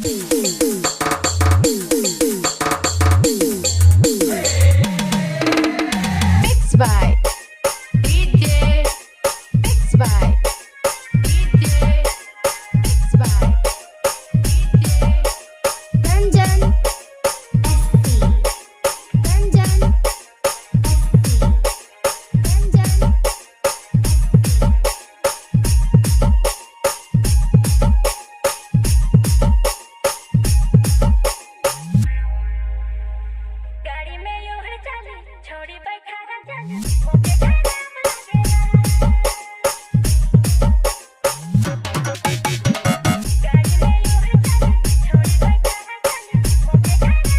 by DJ Mix by DJ Mix by DJ Ranjan ST Ranjan ST Ranjan गाड़ी में यूं ही चली छोड़ी बैठा रंजन मुझे खाना गाड़ी में यूं ही चली छोड़ी बैठा रंजन मुझे खाना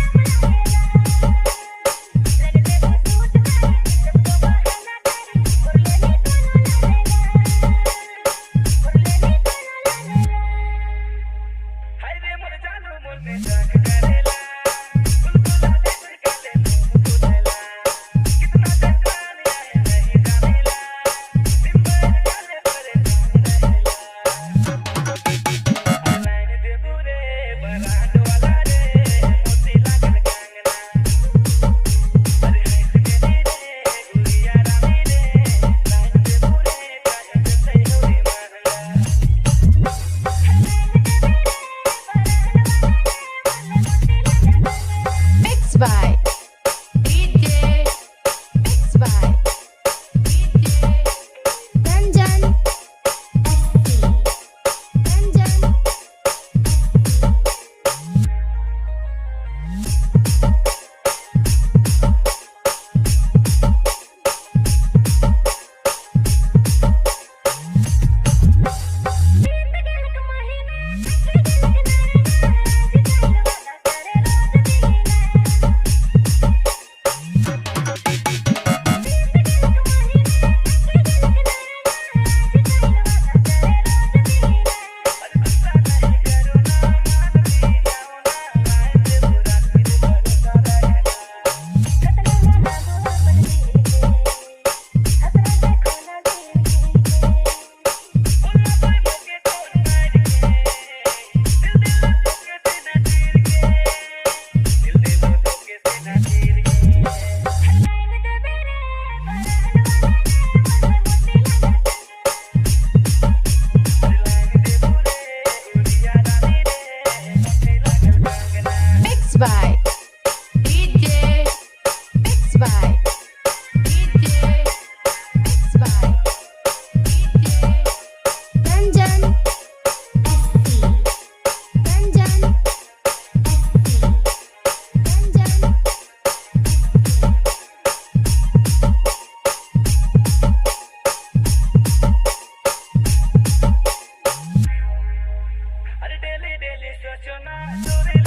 लगते वो सूट मारी सबको बहाना करी मुरले नी हाय रे मोर जानू मोने जाग करेला बुलबुला दे सरकाले मुझे कितना जंजाल आया नहीं कामिला सिंबल चले परे लाइन दे बुरे बरात वाला रे मोती लागल कांगना अरे हाय से रे गुड़िया रामी रे लाइन दे बुरे काहे सही होई महंगा Mix by DJ Mix by DJ Ranjan ST Ranjan Mix by DJ Mix by DJ Mix by DJ Ranjan ST Ranjan ST Ranjan अरे डेली डेली सोचो ना चोरे